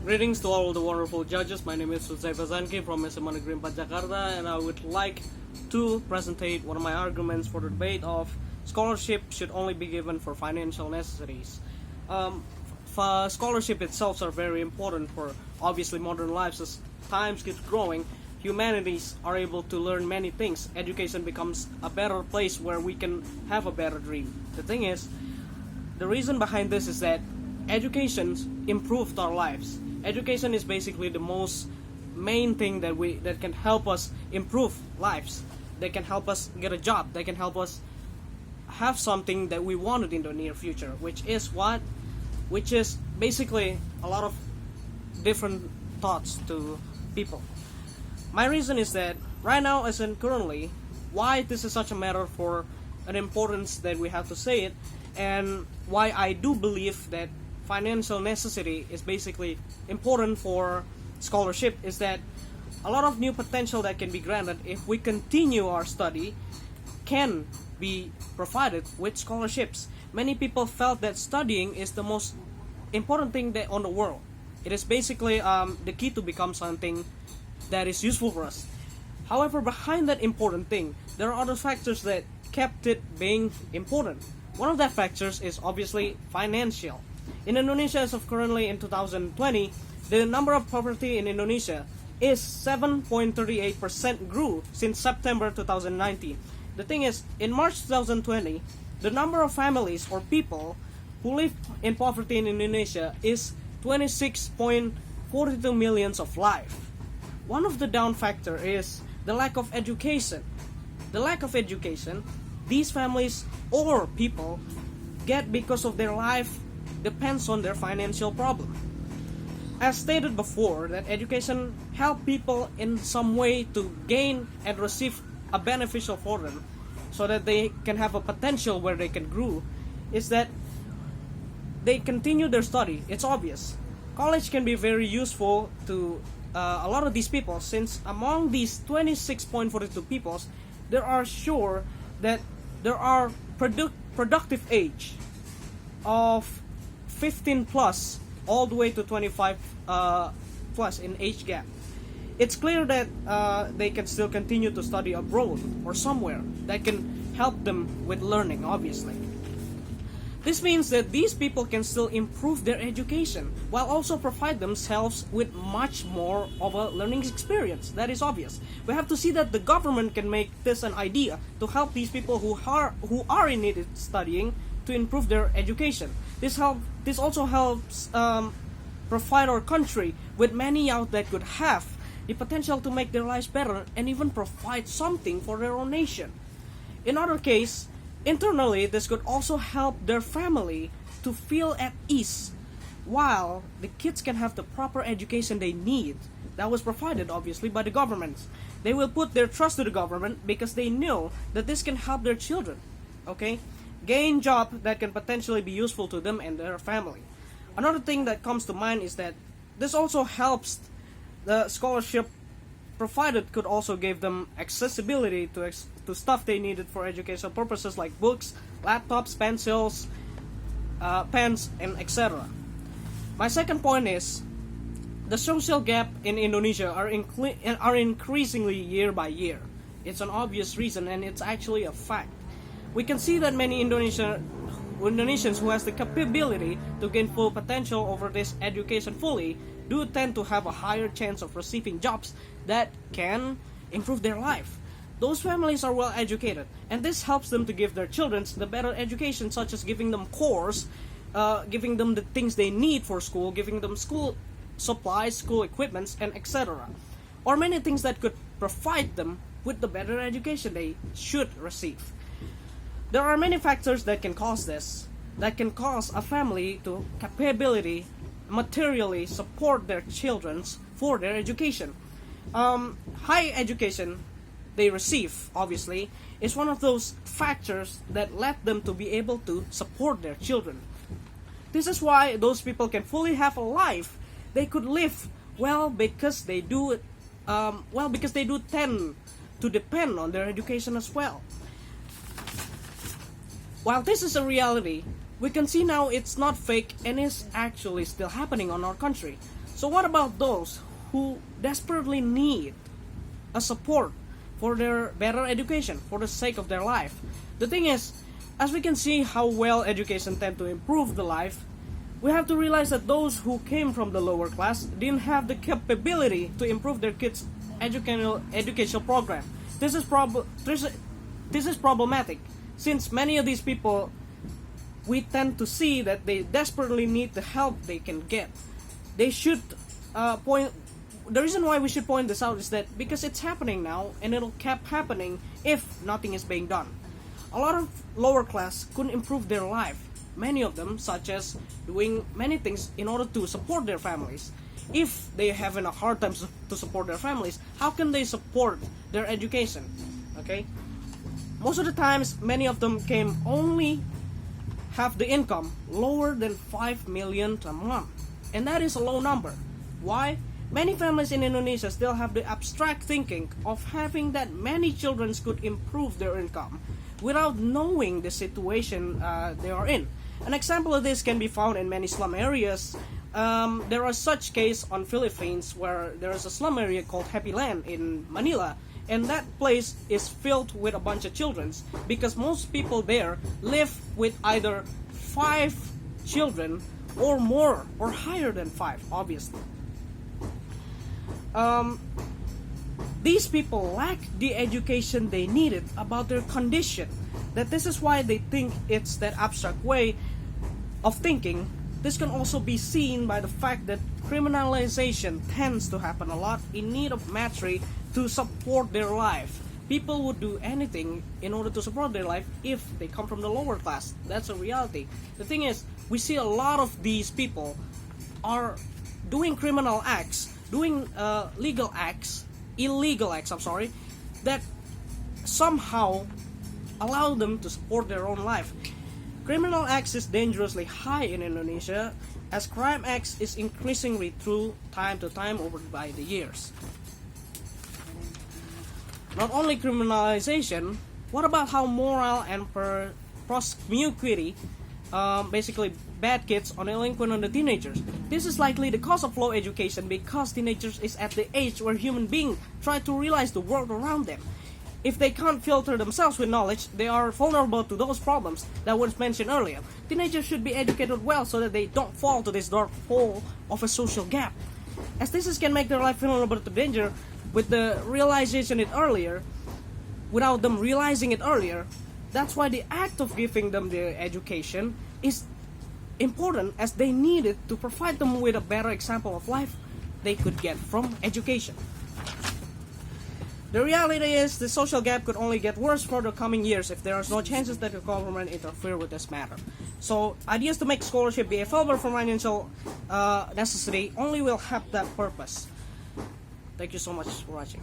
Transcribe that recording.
Greetings to all the wonderful judges. My name is Hudzaifah Zanki from Sman Jakarta, and I would like to presentate one of my arguments for the debate of scholarship should only be given for financial necessities. Scholarship itself are very important for obviously modern lives. As times keep growing, humanities are able to learn many things. Education becomes a better place where we can have a better dream. The thing is, the reason behind this is that education improved our lives. Education is basically the most main thing that can help us improve lives. They can help us get a job. They can help us have something that we wanted in the near future, which is basically a lot of different thoughts to people. My reason is that right now, as in currently, why this is such a matter for an importance that we have to say it, and why I do believe that financial necessity is basically important for scholarship is that a lot of new potential that can be granted if we continue our study can be provided with scholarships. Many people felt that studying is the most important thing that on the world. It is basically the key to become something that is useful for us. However, behind that important thing, there are other factors that kept it being important. One of that factors is obviously financial. In Indonesia, as of currently in 2020, the number of poverty in Indonesia is 7.38% grew since September 2019. The thing is, in March 2020, the number of families or people who live in poverty in Indonesia is 26.42 millions of lives. One of the down factor is the lack of education. The lack of education, these families or people get because of their life depends on their financial problem. As stated before, that education help people in some way to gain and receive a beneficial for them so that they can have a potential where they can grow, is that they continue their study. It's obvious. College can be very useful to a lot of these people, since among these 26.42 peoples, there are sure that there are productive age of 15 plus all the way to 25 plus in age gap. It's clear that they can still continue to study abroad or somewhere that can help them with learning, obviously. This means that these people can still improve their education while also provide themselves with much more of a learning experience. That is obvious. We have to see that the government can make this an idea to help these people who are in need of studying to improve their education. This also helps provide our country with many youth that could have the potential to make their lives better and even provide something for their own nation. In other case, internally, this could also help their family to feel at ease, while the kids can have the proper education they need that was provided obviously by the government. They will put their trust to the government because they know that this can help their children, gain job that can potentially be useful to them and their family. Another thing that comes to mind is that this also helps the scholarship provided could also give them accessibility to stuff they needed for educational purposes like books, laptops, pencils, pens, and etc. My second point is the social gap in Indonesia are increasingly year by year. It's an obvious reason, and it's actually a fact. We can see that many Indonesians who has the capability to gain full potential over this education fully do tend to have a higher chance of receiving jobs that can improve their life. Those families are well educated, and this helps them to give their children the better education, such as giving them course, giving them the things they need for school, giving them school supplies, school equipments, and etc. Or many things that could provide them with the better education they should receive. There are many factors that can cause this, that can cause a family to capability materially support their children for their education. High education they receive, obviously, is one of those factors that led them to be able to support their children. This is why those people can fully have a life they could live well because they do tend to depend on their education as well. While this is a reality, we can see now it's not fake and is actually still happening on our country. So what about those who desperately need a support for their better education, for the sake of their life? The thing is, as we can see how well education tend to improve the life, we have to realize that those who came from the lower class didn't have the capability to improve their kids' educational program. This is problematic, since many of these people, we tend to see that they desperately need the help they can get. They should the reason why we should point this out is that because it's happening now, and it'll keep happening if nothing is being done. A lot of lower class couldn't improve their life. Many of them, such as doing many things in order to support their families. If they are having a hard time to support their families, how can they support their education? Okay? Most of the times, many of them can only have the income lower than 5 million a month. And that is a low number. Why? Many families in Indonesia still have the abstract thinking of having that many children could improve their income without knowing the situation they are in. An example of this can be found in many slum areas. There are such cases on Philippines where there is a slum area called Happy Land in Manila, and that place is filled with a bunch of children because most people there live with either 5 children or more, or higher than 5, obviously. These people lack the education they needed about their condition. That this is why they think it's that abstract way of thinking. This can also be seen by the fact that criminalization tends to happen a lot in need of material to support their life. People would do anything in order to support their life if they come from the lower class. That's a reality. The thing is, we see a lot of these people are doing criminal acts, doing illegal acts, that somehow allow them to support their own life. Criminal acts is dangerously high in Indonesia, as crime acts is increasingly through time to time over by the years. Not only criminalization, what about how moral and promiscuity, basically bad kids are delinquent on the teenagers? This is likely the cause of low education because teenagers is at the age where human beings try to realize the world around them. If they can't filter themselves with knowledge, they are vulnerable to those problems that was mentioned earlier. Teenagers should be educated well so that they don't fall to this dark hole of a social gap. As this can make their life vulnerable to danger with the realization it earlier, without them realizing it earlier. That's why the act of giving them the education is important, as they need it to provide them with a better example of life they could get from education. The reality is the social gap could only get worse for the coming years if there are no chances that the government interfere with this matter. So ideas to make scholarship be available for financial necessity only will help that purpose. Thank you so much for watching.